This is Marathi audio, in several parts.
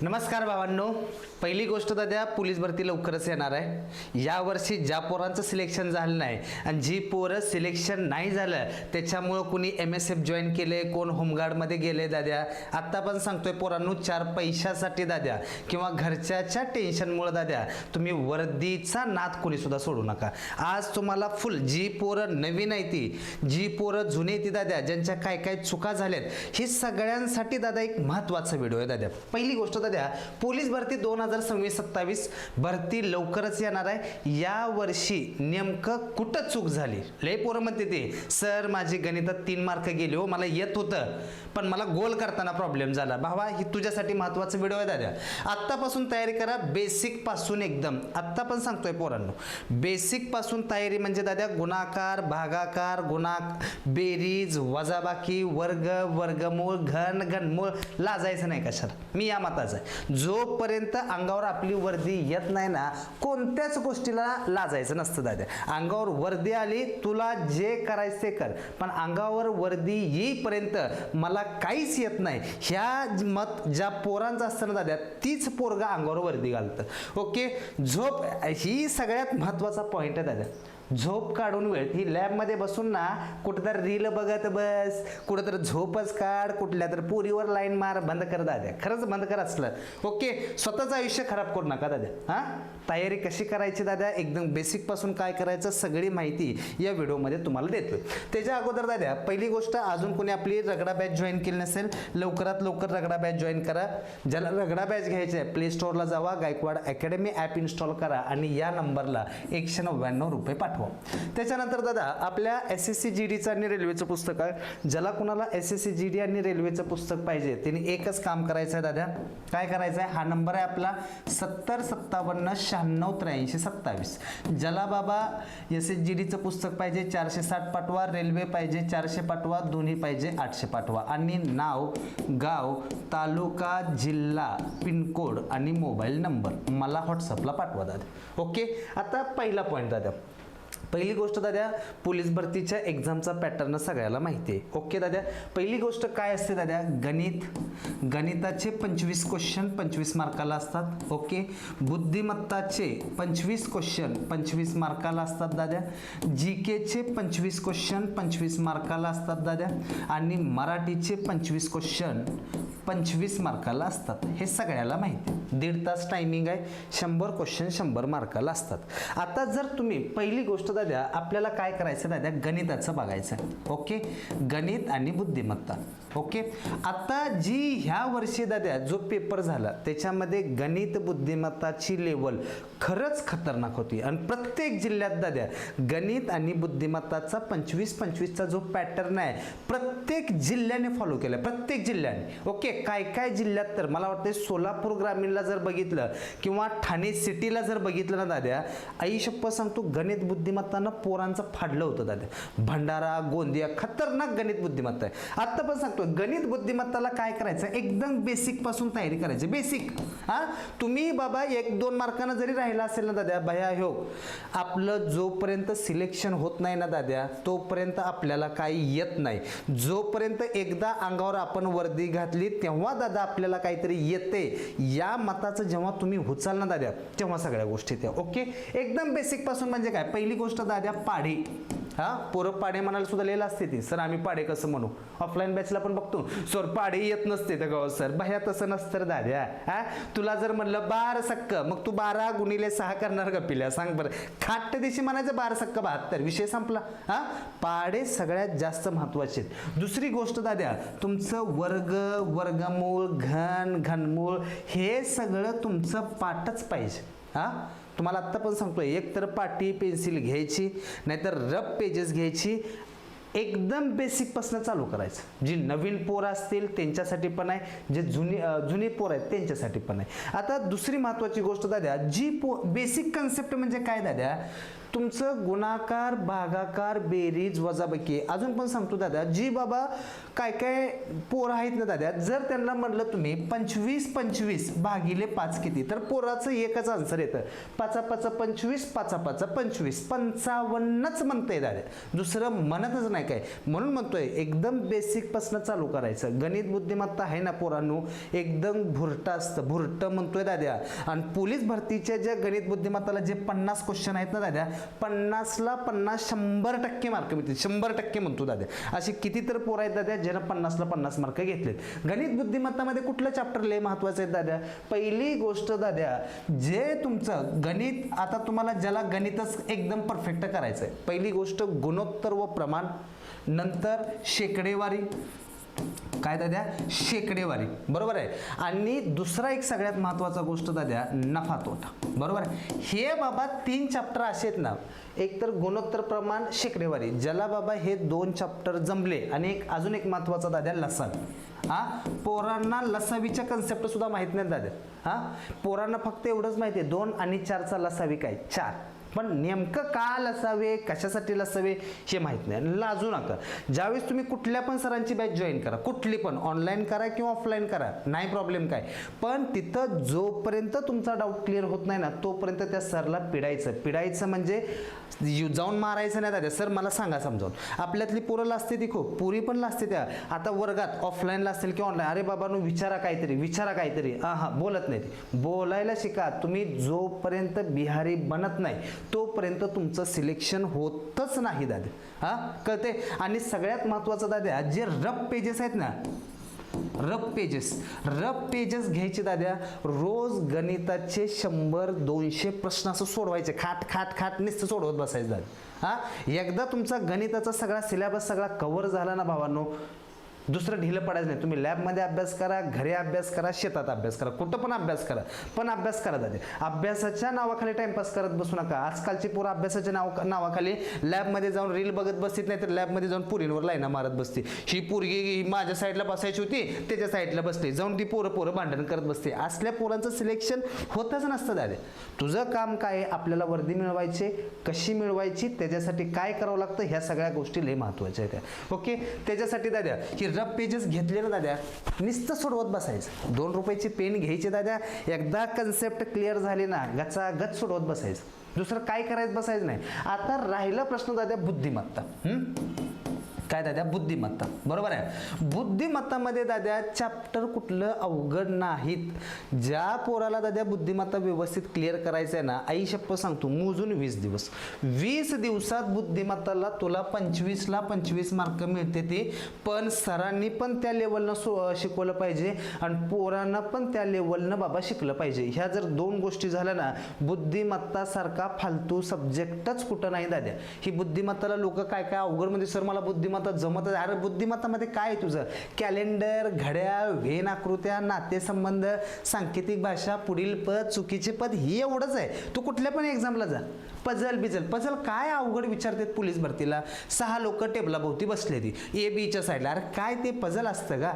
नमस्कार भावांनो, पहिली गोष्ट दादा, पोलीस भरती लवकरच येणार आहे. यावर्षी ज्या पोरांचं सिलेक्शन झालं नाही आणि जी पोरं सिलेक्शन नाही झालं त्याच्यामुळं कोणी MSF जॉईन केले, कोण होमगार्डमध्ये गेले दाद्या. आत्ता पण सांगतोय पोरांनो, 4 पैशासाठी दाद्या किंवा घरच्याच्या टेन्शनमुळे दाद्या तुम्ही वर्दीचा नाद कोणी सुद्धा सोडू नका. आज तुम्हाला फुल जी पोरं नवीन आहे ती, जी पोरं जुने ती दाद्या, ज्यांच्या काय काय चुका झाल्यात, हे सगळ्यांसाठी दादा एक महत्त्वाचा व्हिडिओ आहे दाद्या. पहिली गोष्ट दाद्या, पोलीस भरती 2026-27 भरती लवकरच येणार आहे. या वर्षी नेमकं कुठं चूक झाली? लय पोरं म्हणते ते सर माझी गणितात 3 मार्क गेले हो, मला येत होतं पण मला गोल करताना प्रॉब्लेम झाला. भावा, ही तुझ्यासाठी महत्त्वाचा व्हिडिओ आहे दादा. आत्तापासून तयारी करा, बेसिक पासून एकदम. आत्ता पण सांगतोय पोरांनो, बेसिक पासून तयारी म्हणजे दादा गुणाकार, भागाकार, बेरीज, वजाबाकी, वर्ग, वर्गमूळ, घन, घनमूळ, लाजायचं नाही कशाला. मी या मताचा आहे. जोपर्यंत अंगावर आपली वर्दी येत नाही ना, कोणत्याच गोष्टीला लाजायचं नसतं दादा. अंगावर वर्दी आली, तुला जे करायचं ते कर, पण अंगावर वर्दी येईपर्यंत मला काहीच येत नाही, ह्या मत ज्या पोरांचं असतं ना दादा, तीच पोरगा अंगावर वर्दी घालतं. ओके, झोप ही सगळ्यात महत्त्वाचा पॉईंट आहे दादा. झोप काढून वेळ, ही लॅबमध्ये बसून ना कुठेतरी रील बघत बस, कुठेतरी झोपच काढ, कुठल्या तर पोरीवर लाईन मार, बंद कर दाद्या. खरंच बंद कर असलं. ओके, स्वतःचं आयुष्य खराब करू नका दाद्या. हां, तयारी कशी करायची दाद्या, एकदम बेसिक पासून काय करायचं सगळी माहिती या व्हिडिओमध्ये तुम्हाला देतोय. त्याच्या अगोदर दाद्या, पहिली गोष्ट, अजून कोणी आपली रगडा बॅच जॉईन केली नसेल, लवकरात लवकर रगडा बॅच जॉईन करा. ज्याला रगडा बॅच घ्यायची आहे, प्ले स्टोअरला जावा, गायकवाड अकॅडमी ॲप इन्स्टॉल करा आणि या नंबरला 199 रुपये पाठवा. त्याच्यानंतर दादा, आपल्या SSC GDचं आणि रेल्वेचं पुस्तक आहे. ज्याला कुणाला SSC GD आणि रेल्वेचं पुस्तक पाहिजे त्यांनी एकच काम करायचं आहे दादा. काय करायचं आहे? हा नंबर आहे आपला 7057969327. ज्याला बाबा SSC GDचं पुस्तक पाहिजे 460 पाठवा, रेल्वे पाहिजे 400 पाठवा, दोन्ही पाहिजे 800 पाठवा आणि नाव, गाव, तालुका, जिल्हा, पिनकोड आणि मोबाईल नंबर मला व्हॉट्सअपला पाठवा दादा. ओके, आता पहिला पॉईंट दादा. पहिली गोष्ट दाद्या, पोलीस भरतीच्या एक्झामचा पॅटर्न सगळ्याला माहिती आहे. ओके दाद्या, पहिली गोष्ट काय असते दाद्या? गणित. गणिताचे 25 क्वेश्चन 25 मार्काला असतात. ओके, बुद्धिमत्ताचे 25 क्वेश्चन 25 मार्काला असतात दाद्या. GKचे 25 क्वेश्चन 25 मार्काला असतात दाद्या. आणि मराठीचे 25 क्वेश्चन 25 मार्काला असतात. हे सगळ्याला माहिती आहे. 1.5 तास टायमिंग आहे, 100 क्वेश्चन 100 मार्काला असतात. आता जर तुम्ही, पहिली गोष्ट दाद्या, आपल्याला काय करायचं दाद्या, गणिताचं बघायचं. ओके, गणित आणि बुद्धिमत्ता. ओके, आता जी ह्या वर्षी दाद्या जो पेपर झाला त्याच्यामध्ये गणित बुद्धिमत्ताची लेवल खरंच खतरनाक होती आणि प्रत्येक जिल्ह्यात दाद्या गणित आणि बुद्धिमत्ताचा 25-25चा जो पॅटर्न आहे प्रत्येक जिल्ह्याने फॉलो केला, प्रत्येक जिल्ह्याने. ओके, काय काय जिल्ह्यात तर मला वाटतं सोलापूर ग्रामीणला जर बघितलं किंवा ठाणे सिटीला जर बघितलं ना दाद्या, आई शप्पथ सांगतो, गणित बुद्धिमत्तानं पोरांचं फाडलं होतं दाद्या. भंडारा, गोंदिया, खतरनाक गणित बुद्धिमत्ता आहे. आत्ता पण सांगतो, गणित बुद्धिमत्ताला काय करायचं, एकदम बेसिक पासून तयारी करायची. बेसिक. हा, तुम्ही बाबा 1-2 मार्कानं जरी राहिला असेल ना दाद्या, भया हो, आपलं जोपर्यंत सिलेक्शन होत नाही ना दाद्या, तोपर्यंत आपल्याला काही येत नाही. जोपर्यंत एकदा अंगावर आपण वर्दी घातली तेव्हा दादा आपल्याला काहीतरी येते, या मताचं जेव्हा तुम्ही उचाल ना दाद्या, तेव्हा सगळ्या गोष्टी त्या. ओके, एकदम बेसिक पासून म्हणजे काय? पहिली गोष्ट दाद्या, पाढे. हा, पोरं पाडे म्हणायला सुद्धा लिहिलं असते ती, सर आम्ही पाडे कसं म्हणू? ऑफलाईन बॅचला पण बघतो, सर पाडे येत नसते तर गाव सर. भया तसं नसतं दाद्या. हा, तुला जर म्हणलं 12 सक्क, मग तू 12 गुणिले 6 करणार का पिल्या? सांग बरं. खाट दिवशी म्हणायचं 12 सक्क 72, विषय संपला. हा, पाडे सगळ्यात जास्त महत्वाचे. दुसरी गोष्ट दाद्या, तुमचं वर्ग, वर्गमूळ, घन, घनमूळ हे सगळं तुमचं पाठच पाहिजे. हा, तुम्हाला आत्ता पण सांगतोय, एक तर पाटी पेन्सिल घ्यायची, नाहीतर रफ पेजेस घ्यायची. एकदम बेसिक पासून चालू करायचं. जी नवीन पोरं असतील त्यांच्यासाठी पण आहे, जे जुनी पोरं आहेत त्यांच्यासाठी पण आहे. आता दुसरी महत्त्वाची गोष्ट दाद्या, जी बेसिक कन्सेप्ट म्हणजे काय दाद्या, तुमचं गुणाकार, भागाकार, बेरीज, वजाबाकी. अजून पण सांगतो दादा, जी बाबा काय काय पोरं आहेत ना दादा, जर त्यांना म्हणलं तुम्ही 25 भागिले 5 किती, तर पोराचं एकच आन्सर येतं, 5 5 25, 5 5 25, 55च म्हणतंय दादा, दुसरं म्हणतच नाही काय. म्हणून म्हणतोय एकदम बेसिक पासून चालू करायचं. गणित बुद्धिमत्ता आहे ना पोरांनो, एकदम भुरट असतं, भुरट म्हणतोय दादा. आणि पोलीस भरतीच्या ज्या गणित बुद्धिमत्ताला जे 50 क्वेश्चन आहेत ना दादा, 50ला 50 100% मार्क मिळतील, 100% म्हणतो दादा. असे किती तर पोरं आहेत दादा ज्यानं 50ला 50 मार्क घेतलेत. गणित बुद्धिमत्तामध्ये कुठलं चॅप्टर लय महत्वाचं आहे दादा? पहिली गोष्ट दादा, जे तुमचं गणित, आता तुम्हाला ज्याला गणितच एकदम परफेक्ट करायचं आहे, पहिली गोष्ट गुणोत्तर व प्रमाण, नंतर शेकडेवारी, काय दाद्या, शेकडेवारी, बरोबर आहे. आणि दुसरा एक सगळ्यात महत्वाचा गोष्ट दाद्या, नफा तोटा, बरोबर आहे. हे बाबा 3 चॅप्टर असे आहेत ना, एक तर गुणोत्तर, प्रमाण, शेकडेवारी, ज्याला बाबा हे 2 चॅप्टर जमले. आणि एक अजून एक महत्वाचा दाद्या, लसावी. पोरांना लसावीच्या कन्सेप्ट सुद्धा माहित नाही दाद्या. पोरांना फक्त एवढंच माहिती आहे 2 आणि 4चा लसावी काय, 4. पण नेमकं का लसावे, कशासाठी लसावे हे माहित नाही. लाजू नका. ज्यावेळेस तुम्ही कुठल्या पण सरांची बॅच जॉईन करा, कुठली पण, ऑनलाईन करा किंवा ऑफलाईन करा, नाही प्रॉब्लेम काय, पण तिथं जोपर्यंत तुमचा डाऊट क्लिअर होत नाही ना, तोपर्यंत त्या सरला पिडायचं म्हणजे जाऊन मारायचं नाही दादा. सर मला सांगा समजावून. आपल्यातली पोरं लाजते ती खूप, पुरी पण लाजते त्या. आता वर्गात ऑफलाईनला असेल किंवा ऑनलाईन, अरे बाबा नो विचारा काहीतरी, बोलत नाही ती. बोलायला शिका तुम्ही. जोपर्यंत बिहारी बनत नाही तोपर्यंत तुमचं सिलेक्शन होतच नाही दादा. कळते. आणि सगळ्यात महत्वाचं दादा, जे रफ पेजेस आहेत ना, रफ पेजेस घ्यायचे दाद्या. रोज गणिताचे 100-200 प्रश्न असं सोडवायचे, खाट नुसतं सोडवत बसायचं दादा. एकदा तुमचा गणिताचा सगळा सिलेबस सगळा कव्हर झाला ना भावांनो, दुसरं ढिलं पडायचं नाही. तुम्ही लॅबमध्ये अभ्यास करा, घरी अभ्यास करा, शेतात अभ्यास करा, कुठं पण अभ्यास करा, पण अभ्यास करा दादा. अभ्यासाच्या नावाखाली टाइमपास करत बसू नका. आजकालची पोरं अभ्यासाच्या नावाखाली लॅबमध्ये जाऊन रील बघत बसतील, नाही तर लॅबमध्ये जाऊन पुरींवर लाईना मारत बसते. ही पोरगी माझ्या साईडला बसायची होती, त्याच्या साईडला बसते, जाऊन ती पोरं भांडण करत बसते. असल्या पोरांचं सिलेक्शन होतच नसतं दादा. तुझं काम काय, आपल्याला वर्दी मिळवायची, कशी मिळवायची, त्याच्यासाठी काय करावं लागतं, ह्या सगळ्या गोष्टी लय महत्वाच्या आहेत. ओके. त्याच्यासाठी दादा ही रफ पेजेस घेतले ना दादा, नुसतं सोडवत बसायचं. 2 रुपयाची पेन घ्यायची दादा, एकदा कन्सेप्ट क्लिअर झाली ना, गच सोडवत बसायचं, दुसरं काय करायचं बसायचं नाही. आता राहिला प्रश्न दादा बुद्धिमत्ता. काय दादा, बुद्धिमत्ता, बरोबर आहे. बुद्धिमत्तामध्ये दादा चॅप्टर कुठलं अवघड नाहीत. ज्या पोराला दादा बुद्धिमत्ता व्यवस्थित क्लिअर करायचं आहे ना, आई शप्पथ सांगतो, मोजून 20 दिवस, 20 दिवसात बुद्धिमत्ताला तुला 25ला 25 मार्क मिळते ते. पण सरांनी पण त्या लेवलनं शिकवलं पाहिजे आणि पोरांना पण त्या लेवलनं बाबा शिकलं पाहिजे. ह्या जर 2 गोष्टी झाल्या ना, बुद्धिमत्ता सारखा फालतू सब्जेक्टच कुठं नाही दादा. ही बुद्धिमत्ताला लोक काय अवघड म्हणजे, सर मला बुद्धिमत्ता जमत. अरे बुद्धिमत्तामध्ये काय आहे तुझं? कॅलेंडर, घड्याळ, वेन आकृत्या, नातेसंबंध, सांकेतिक भाषा, पुढील पद, चुकीचे पद, हे एवढंच आहे. तू कुठल्या पण एक्झामला जा, पजल काय अवघड विचारतात पोलीस भरतीला. 6 लोक टेबलाभोवती बसले ती ए बीच्या साईडला. अरे काय ते पजल असतं का?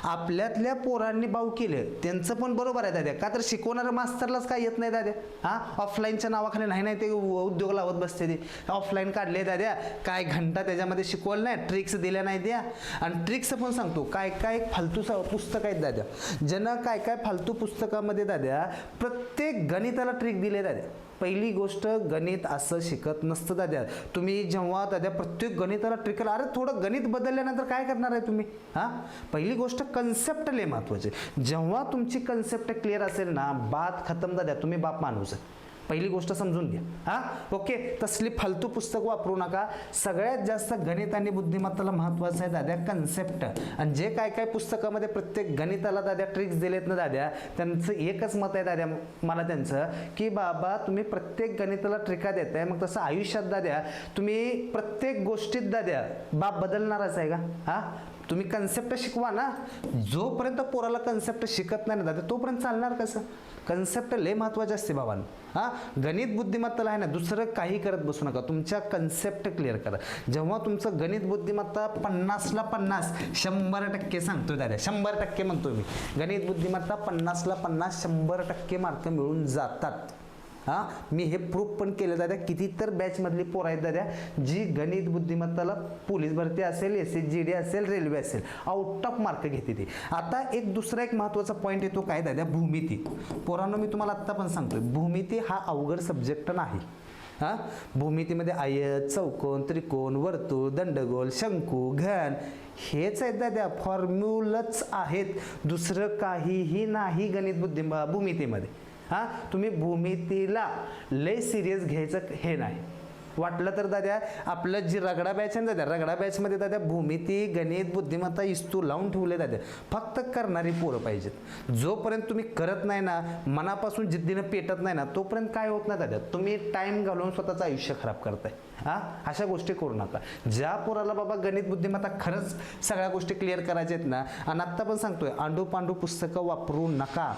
आपल्यातल्या पोरांनी बाऊ केलं त्यांचं पण बरोबर आहे दाद्या. का तर शिकवणाऱ्या मास्तरलाच काय येत नाही दाद्या. ऑफलाईनच्या नावाखाली नाही ते उद्योग लावत बसते ते. ऑफलाईन काढले दाद्या, काय घंटा त्याच्यामध्ये शिकवलं नाही, ट्रिक्स दिल्या नाही द्या. आणि ट्रिक्स पण सांगतो, काय फालतू पुस्तक आहेत दाद्या, ज्यानं काय फालतू पुस्तकामध्ये दाद्या प्रत्येक गणिताला ट्रिक दिले दाद्या. पहिली गोष्ट, गणित असं शिकत नसतं दाद्या. तुम्ही जेव्हा दाद्या प्रत्येक गणिताला ट्रिक, अरे थोडं गणित बदलल्यानंतर काय करणार आहे तुम्ही? पहिली गोष्ट कन्सेप्ट लय महत्वाचे. जेव्हा तुमची कन्सेप्ट क्लिअर असेल ना, बात खतम दाद्या, तुम्ही बाप माणूस आहे. पहिली गोष्ट समजून घ्या. ओके. तसली फालतू पुस्तक वापरू नका. सगळ्यात जास्त गणित आणि बुद्धिमत्ताला महत्वाचं आहे दाद्या कन्सेप्ट. आणि जे काय पुस्तकामध्ये प्रत्येक गणिताला दाद्या ट्रिक्स दिलेत ना दाद्या, त्यांचं एकच मत आहे दाद्या मला त्यांचं, की बाबा तुम्ही प्रत्येक गणिताला ट्रिका देताय, मग तसं आयुष्यात दाद्या तुम्ही प्रत्येक गोष्टीत दाद्या बाप बदलणारच आहे का? तुम्ही कन्सेप्ट शिकवा ना. जोपर्यंत पोराला कन्सेप्ट शिकत नाही ना दादा, तोपर्यंत चालणार कसं? कन्सेप्ट लय महत्वाचे असते बाबांना. गणित बुद्धिमत्ताला आहे ना, दुसरं काही करत बसू नका, तुमच्या कन्सेप्ट क्लिअर करा. जेव्हा तुमचं गणित बुद्धिमत्ता 50ला 50 100% सांगतोय दादा, 100% म्हणतोय मी. गणित बुद्धिमत्ता 50ला 50 100% मार्क मिळून जातात. हां, मी हे प्रूफ पण केलं दादा. किती तर बॅचमधली पोरं आहेत दादा जी गणित बुद्धिमत्ताला पोलीस भरती असेल, SSGD असेल, रेल्वे असेल, आउट ऑफ मार्क घेते ती. आता एक दुसरा एक महत्त्वाचा पॉईंट येतो काय दादा, भूमिती. पोरांनो मी तुम्हाला आत्ता पण सांगतोय, भूमिती हा अवघड सब्जेक्ट नाही. हां, भूमितीमध्ये आयत, चौकोन, त्रिकोण, वर्तुळ, दंडगोल, शंकू, घन हेच आहेत दादा, फॉर्म्युलाच आहेत, दुसरं काहीही नाही गणित भूमितीमध्ये. हां, तुम्ही भूमितीला लय सिरियस घ्यायचं हे नाही. वाटलं तर दादा आपलं जी रगडा बॅच आहे ना दादा, रगडा बॅचमध्ये दादा भूमिती, गणित, बुद्धिमत्ता इस्तू लावून ठेवले दादा. फक्त करणारी पोरं पाहिजेत. जोपर्यंत तुम्ही करत नाही ना, मनापासून जिद्दीनं पेटत नाही ना, तोपर्यंत काय होत नाही दादा, तुम्ही टाइम घालवून स्वतःचं आयुष्य खराब करताय. हां, अशा गोष्टी करू नका. ज्या पोराला बाबा गणित बुद्धिमत्ता खरंच सगळ्या गोष्टी क्लिअर करायच्या आहेत ना, आणि आत्ता पण सांगतोय आंडू पांडू पुस्तकं वापरू नका.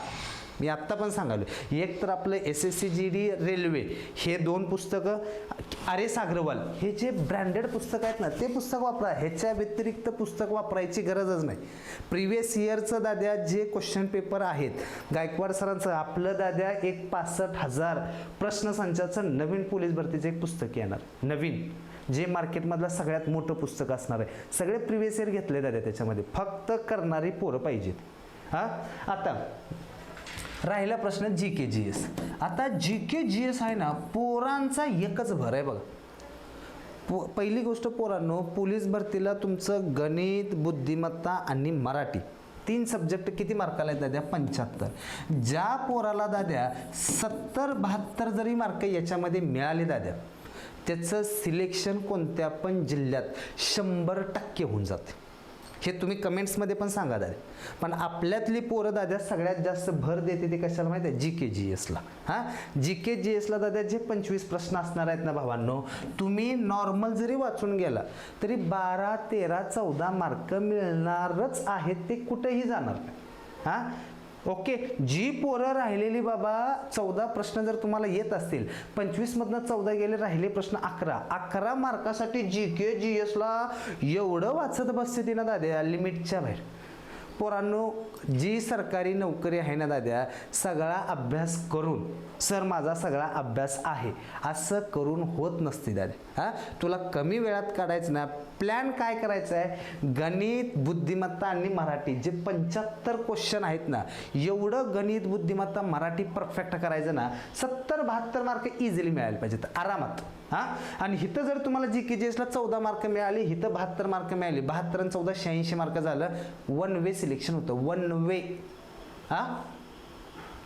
मी आत्ता पण सांगालो, एक तर आपलं SSCGD रेल्वे हे 2 पुस्तकं, RS अग्रवाल हे जे ब्रँडेड पुस्तक आहेत ना ते पुस्तक वापरा. ह्याच्या व्यतिरिक्त पुस्तक वापरायची गरजच नाही. प्रिव्हियस इयरचं दाद्या जे क्वेश्चन पेपर आहेत गायकवाड सरांचं, आपलं दाद्या एक 65,000 प्रश्नसंचाचं नवीन पोलीस भरतीचं एक पुस्तक येणार, नवीन, जे मार्केटमधलं सगळ्यात मोठं पुस्तक असणार आहे. सगळे प्रिव्हियस इयर घेतले दाद्या त्याच्यामध्ये, फक्त करणारी पोरं पाहिजेत. हां, आता राहिला प्रश्न GK GS. आता GK GS आहे ना, पोरांचा एकच भर आहे बघा. पहिली गोष्ट पोरांनो, पोलीस भरतीला तुमचं गणित, बुद्धिमत्ता आणि मराठी 3 सब्जेक्ट किती मार्काला आहेत दाद्या, 75. ज्या पोराला दाद्या 70-72 जरी मार्क याच्यामध्ये मिळाले दाद्या, त्याचं सिलेक्शन कोणत्या पण जिल्ह्यात 100% होऊन जाते. हे तुम्ही कमेंट्समध्ये पण सांगा दादा. पण आपल्यातली पोरं दादा सगळ्यात जास्त भर देते ते कशाला माहिती आहे, GK GSला. हां, GK GSला दादा जे 25 प्रश्न असणार आहेत ना भावांनो, तुम्ही नॉर्मल जरी वाचून गेला तरी 12, 13, 14 मार्क मिळणारच आहेत, ते कुठेही जाणार नाही. हां, ओके. जी पोरं राहिलेली बाबा 14 प्रश्न जर तुम्हाला येत असतील, 25 मधनं 14 गेले, राहिले प्रश्न 11 मार्कासाठी GK GSला एवढं वाचत बसते ती ना दाद्या, लिमिटच्या बाहेर. पोरांनो, जी सरकारी नोकरी आहे ना दाद्या, सगळा अभ्यास करून सर माझा सगळा अभ्यास आहे असं करून होत नसते दादा. हां, तुला कमी वेळात काढायचं ना, प्लॅन काय करायचं आहे, गणित, बुद्धिमत्ता आणि मराठी जे 75 क्वेश्चन आहेत ना, एवढं गणित, बुद्धिमत्ता, मराठी परफेक्ट करायचं ना, 70-72 मार्क इझिली मिळायला पाहिजेत आरामात. हां, आणि इथं जर तुम्हाला GK GSला 14 मार्क मिळाले, इथं 72 मार्क मिळाले, 72 आणि 14 86 मार्क झालं, 1 वे सिलेक्शन होतं, 1 वे. हां,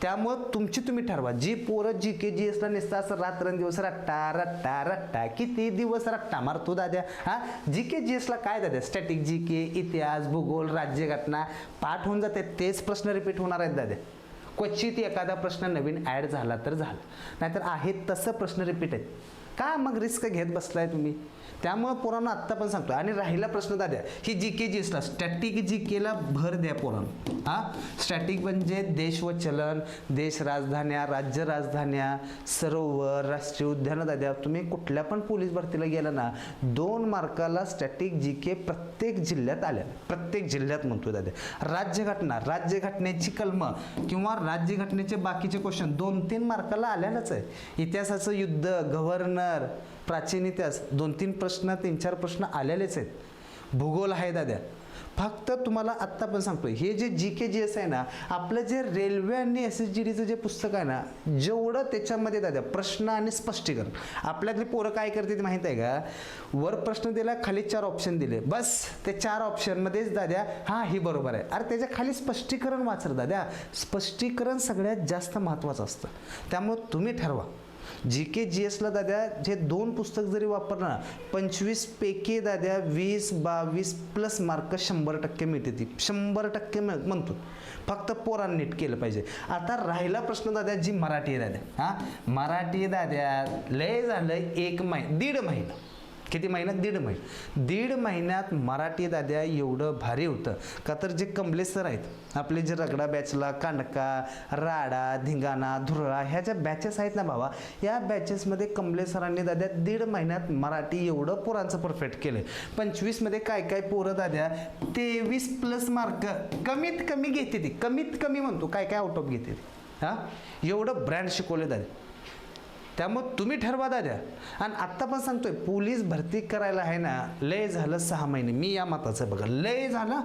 त्यामुळं तुमची तुम्ही ठरवा. जी पोरं GK GSला नसतं असं रात्रंदिवस रट्टा किती दिवस रट्टा मारतो दाद्या. हां, GK GSला काय दाद्या, स्टॅटिक GK, इतिहास, भूगोल, राज्यघटना पाठ होऊन जाते, तेच प्रश्न रिपीट होणार आहेत दाद्या. क्वचित एखादा प्रश्न नवीन ॲड झाला तर झाला, नाहीतर आहेत तसं प्रश्न रिपीट आहेत. का मग रिस्क घेत बसलाय तुम्ही? त्यामुळे पोरांना आत्ता पण सांगतो. आणि राहिला प्रश्न दाद्या, ही GK GSला स्टॅटिक GKला भर द्या पोरांना. हां, स्टॅटिक म्हणजे देश व चलन, देश राजधान्या, राज्य राजधान्या, सरोवर, राष्ट्रीय उद्यानं दाद्या. तुम्ही कुठल्या पण पोलीस भरतीला गेला ना, 2 मार्काला स्टॅटिक GK प्रत्येक जिल्ह्यात आल्या, प्रत्येक जिल्ह्यात म्हणतो दाद्या. राज्यघटना, राज्यघटनेची कलमं किंवा राज्यघटनेचे बाकीचे क्वेश्चन 2-3 मार्काला आल्यानंच आहे. इतिहासाचं युद्ध, गव्हर्नर, प्राचीन इतिहास 2-3 प्रश्न, 3-4 प्रश्न आलेलेच आहेत. भूगोल आहे दाद्या. फक्त तुम्हाला आत्ता पण सांगतोय, हे जे GK GS आहे ना, आपलं जे रेल्वे आणि SSGDचं जे पुस्तक आहे ना, जेवढं त्याच्यामध्ये दाद्या प्रश्न आणि स्पष्टीकरण, आपल्यातली पोरं काय करते माहिती आहे का, वर प्रश्न दिला, खाली 4 ऑप्शन दिले, बस ते 4 ऑप्शनमध्येच दाद्या हां ही बरोबर आहे. अरे त्याच्या खाली स्पष्टीकरण वाचलं दाद्या, स्पष्टीकरण सगळ्यात जास्त महत्त्वाचं असतं. त्यामुळे तुम्ही ठरवा. GK GSला दाद्या जे 2 पुस्तक जरी वापरलं ना, 25 पैकी दाद्या 20-22 प्लस मार्क 100% मिळते. 100% म्हणतो, फक्त पोरांनी नीट केलं पाहिजे. आता राहिला प्रश्न दाद्या जी मराठी आहे दाद्या. हां, मराठी दाद्या लय झालं 1 महिना, किती महिन्यात, 1.5 महिन्यात मराठी दाद्या एवढं भारी होतं का, तर जे कमले सर आहेत आपले, जे रगडा बॅचला, कांडका, राडा, धिंगाणा, धुरळा ह्या ज्या बॅचेस आहेत ना भावा, या बॅचेसमध्ये कमले सरांनी दाद्या 1.5 महिन्यात मराठी एवढं पोरांचं परफेक्ट केलं. 25 मध्ये काय पोरं दाद्या 23+ मार्क कमीत कमी घेते ती, कमीत कमी म्हणतो, काय आउट ऑफ घेते. हां, एवढं ब्रँड शिकवले दाद्या. त्यामुळे तुम्ही ठरवा दाद्या. आणि आत्ता पण सांगतोय पोलीस भरती करायला आहे ना, लय झालं 6 महिने. मी या मताचं बघा, लय झालं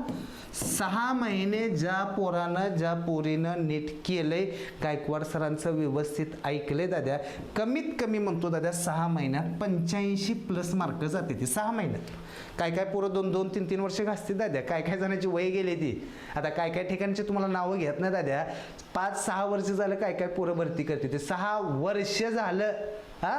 6 महिने. ज्या पोरानं ज्या पोरीनं नीट केलंय, गायकवाड सरांचं व्यवस्थित ऐकलंय दाद्या, कमीत कमी म्हणतो दाद्या 6 महिन्यात 85+ मार्क जाते ती 6 महिन्यात. काय काय पोरं 2-2, 3-3 वर्ष घासते दाद्या. काय काय जणांची वय गेली ती. आता काय काय ठिकाणचे तुम्हाला नावं घेत नाही दाद्या, 5-6 वर्ष झालं काय काय पोरं भरती करते ते. 6 वर्ष झालं हा,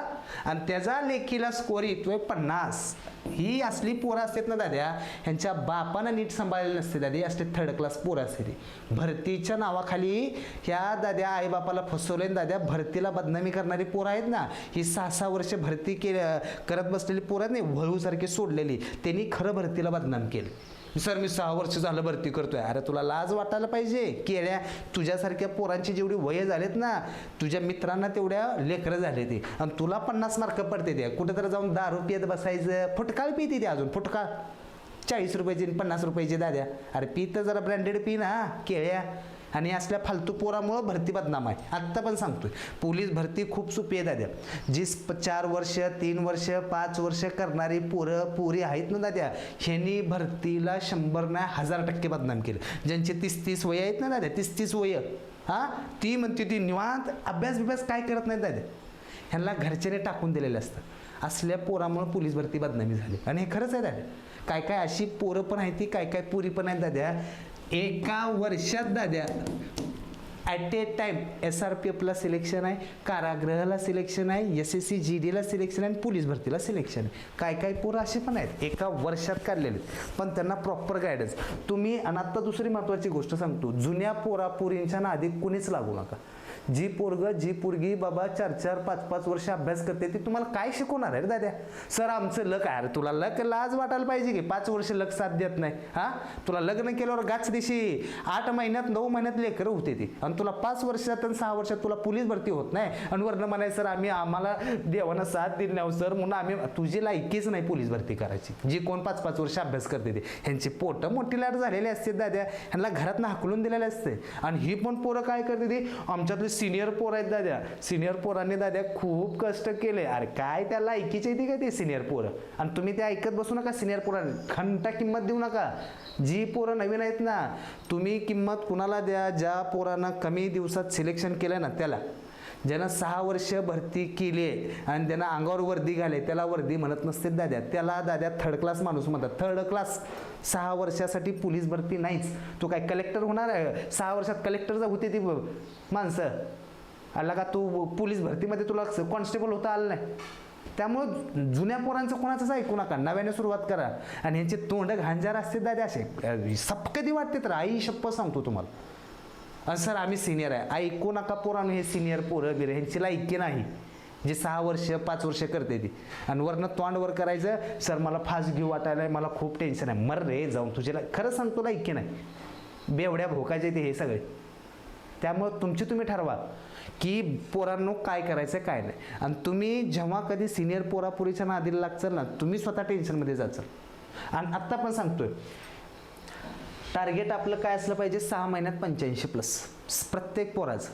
आणि त्याचा लेखीला स्कोर येतोय 50. ही असली पोरं असतात ना दाद्या, ह्यांच्या बापानं नीट सांभाळलेलं नसते दादी, असते 3rd क्लास पोरं असते ती. भरतीच्या नावाखाली ह्या दाद्या आईबापाला फसवले दाद्या. भरतीला बदनामी करणारी पोरं आहेत ना, ही 6-6 वर्ष भरती करत बसलेली पोरं आहेत नाही, वळूसारखी सोडलेली, त्यांनी खरं भरतीला बदनाम केलं. सर मी 6 वर्ष झालं भरती करतोय. अरे तुला लाज वाटायला पाहिजे. केल्या तुझ्यासारख्या पोरांची जेवढी वय झालेत ना, तुझ्या मित्रांना तेवढ्या लेकरं झाले ते, आणि तुला 50 मार्क पडते ते. कुठेतरी जाऊन दारू पियत बसायचं. फुटकाळ पिते ते, अजून फुटकाळ 40 रुपयाची 50 रुपयाची दाद्या. अरे पी तर जरा ब्रँडेड पी ना केळ्या. आणि असल्या फालतू पोरामुळं भरती बदनाम आहे. आत्ता पण सांगतोय पोलीस भरती खूप सोपी आहे दाद्या. जी 4 वर्ष 3 वर्ष 5 वर्ष करणारी पोरं पोरी आहेत ना दाद्या, ह्यांनी भरतीला 100 नाही 1000% बदनाम केलं. ज्यांचे 30-30 वय आहेत ना दाद्या, 30-30 वय, हा, ती म्हणते ती निवांत अभ्यास काय करत नाही दाद्या. ह्यांना घरच्याने टाकून दिलेलं असतं. असल्या पोरामुळे पोलीस भरती बदनामी झाली. आणि हे खरंच आहे दाद्या. काय काय अशी पोरं पण आहेत ती, काय काय पोरी पण आहेत दाद्या, एका वर्षात दाद्या ॲट ए टाइम SRPFला सिलेक्शन आहे, कारागृहाला सिलेक्शन आहे, SSC GDला सिलेक्शन आहे, पोलीस भरतीला सिलेक्शन आहे. काय काय पोरं असे पण आहेत एका वर्षात काढलेले, पण त्यांना प्रॉपर गायडन्स तुम्ही. आणि आत्ता दुसरी महत्त्वाची गोष्ट सांगतो, जुन्या पोरींच्या नादी कुणीच लागू नका. जी पोरगी बाबा 4-4, 5-5 वर्ष अभ्यास करते, ती तुम्हाला काय शिकवणार आहे दाद्या. सर आमचं लक आहे. अरे तुला लक लाज वाटायला पाहिजे की 5 वर्ष लक साथ देत नाही. हा, तुला लग्न केल्यावर गाच दिशी 8 महिन्यात 9 महिन्यात लेकरं होते ती, आणि तुला 5 वर्षात आणि 6 वर्षात तुला पोलीस भरती होत नाही. आणि वरनं म्हणायचं सर आम्हाला देवानं साथ दिली नाही सर म्हणून आम्ही. तुझी लायकीच नाही पोलीस भरती करायची. जी कोण 5-5 वर्ष अभ्यास करते ते, ह्यांची पोटं मोठी लाट झालेली असते दाद्या, ह्यांना घरातनं हाकलून दिलेले असते. आणि ही पण पोरं काय करते ती, आमच्यातली सिनियर पोर आहेत दाद्या. सिनियर पोरांनी दाद्या खूप कष्ट केले. अरे काय त्या लायकीची येते काय ते सिनियर पोरं, आणि तुम्ही ते ऐकत बसू नका. सिनियर पोरांनी घंटा किंमत देऊ नका. जी पोरं नवीन आहेत ना, तुम्ही किंमत कुणाला द्या, ज्या पोरांना कमी दिवसात सिलेक्शन केलं ना त्याला. ज्यानं 6 वर्ष भरती केली आणि ज्यांना अंगावर वर्दी घाले त्याला वर्दी म्हणत नसते दाद्या, त्याला दाद्या 3rd क्लास माणूस म्हणतात. 3rd class. 6 वर्षासाठी पोलीस भरती नाहीच. तो काय कलेक्टर होणार आहे? 6 वर्षात कलेक्टर होते ती माणसं. आला का तू पोलीस भरतीमध्ये तुला कॉन्स्टेबल होता आलं नाही. त्यामुळं जुन्या पोरांचं कोणाचंच ऐकू नका, नव्याने सुरुवात करा. आणि ह्यांचे तोंड घांजार असते दाद्या असे सपकधी वाटते. तर आई शप्पथ सांगतो तुम्हाला. आणि सर आम्ही सिनियर आहे, ऐकू नका पोरांनो. हे सिनियर पोरं बिरं ह्यांची लायकी नाही, जे 6 वर्ष 5 वर्ष करते ती. आणि वरनं तोंडवर करायचं, सर मला फास्ट घेऊ वाटायला, मला खूप टेन्शन आहे. मर रे जाऊन, तुझ्याला खरं सांगतो लायकी नाही. बेवड्या भोकायचे ते हे सगळे. त्यामुळं तुम्ही ठरवा की पोरांनो काय करायचं काय नाही. आणि तुम्ही जेव्हा कधी सिनियर पोरापुरीच्या नादीला लागचाल ना, तुम्ही स्वतः टेन्शनमध्ये जाचाल. आणि आत्ता पण सांगतोय टार्गेट आपलं काय असलं पाहिजे, 6 महिन्यात 85+ प्रत्येक पोराचं.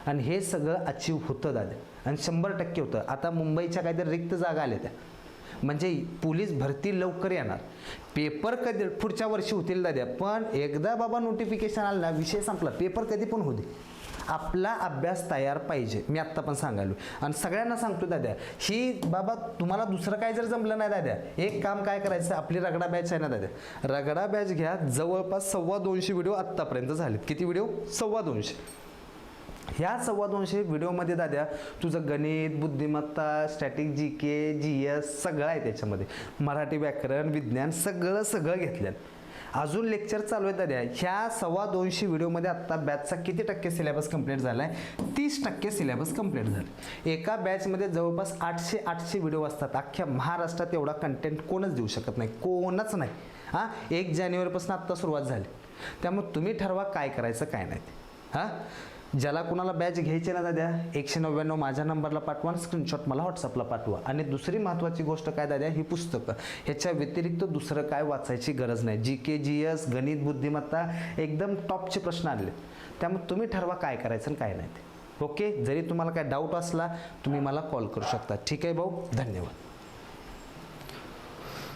आणि हे सगळं अचीव होतं दादा, आणि 100% होतं. आता मुंबईच्या काहीतरी रिक्त जागा आल्या त्या, म्हणजे पोलीस भरती लवकर येणार. पेपर कधी पुढच्या वर्षी होतील दाद्या, पण एकदा बाबा नोटिफिकेशन आलं ना विषय संपला. पेपर कधी पण होऊ दे, आपला अभ्यास तयार पाहिजे. मी आत्ता पण सांगायलो आणि सगळ्यांना सांगतो दाद्या, ही बाबा तुम्हाला दुसरं काय जर जमलं नाही दाद्या, एक काम काय करायचं, आपली रगडा बॅच आहे ना दाद्या, रगडा बॅच घ्या. जवळपास 250 व्हिडिओ आत्तापर्यंत झालेत. किती व्हिडिओ? 250. ह्या 250 व्हिडिओमध्ये दाद्या तुझं गणित, बुद्धिमत्ता, स्टॅटिक, GK, GS सगळं आहे त्याच्यामध्ये. मराठी व्याकरण, विज्ञान सगळं घेतलं. अजून लेक्चर चालू आहे दाद्या. ह्या 250 व्हिडिओमध्ये आत्ता बॅचचा किती टक्के सिलेबस कंप्लीट झाला आहे? 30% सिलेबस कंप्लीट झाला. एका बॅचमध्ये जवळपास 800 व्हिडिओ असतात. अख्ख्या महाराष्ट्रात एवढा कंटेंट कोणच देऊ शकत नाही, कोणच नाही. 1 जानेवारीपासून आत्ता सुरुवात झाली. त्यामुळे तुम्ही ठरवा काय करायचं काय नाही. ज्याला कुणाला बॅच घ्यायची ना दाद्या, 199 माझ्या नंबरला पाठवा, स्क्रीनशॉट मला व्हॉट्सअपला पाठवा. आणि दुसरी महत्त्वाची गोष्ट काय दाद्या, ही पुस्तकं. ह्याच्या व्यतिरिक्त दुसरं काय वाचायची गरज नाही. GK, GS, गणित, बुद्धिमत्ता एकदम टॉपचे प्रश्न आले. त्यामुळे तुम्ही ठरवा काय करायचं आणि काय नाही ते. ओके, जरी तुम्हाला काय डाऊट असला तुम्ही मला कॉल करू शकता. ठीक आहे भाऊ, धन्यवाद.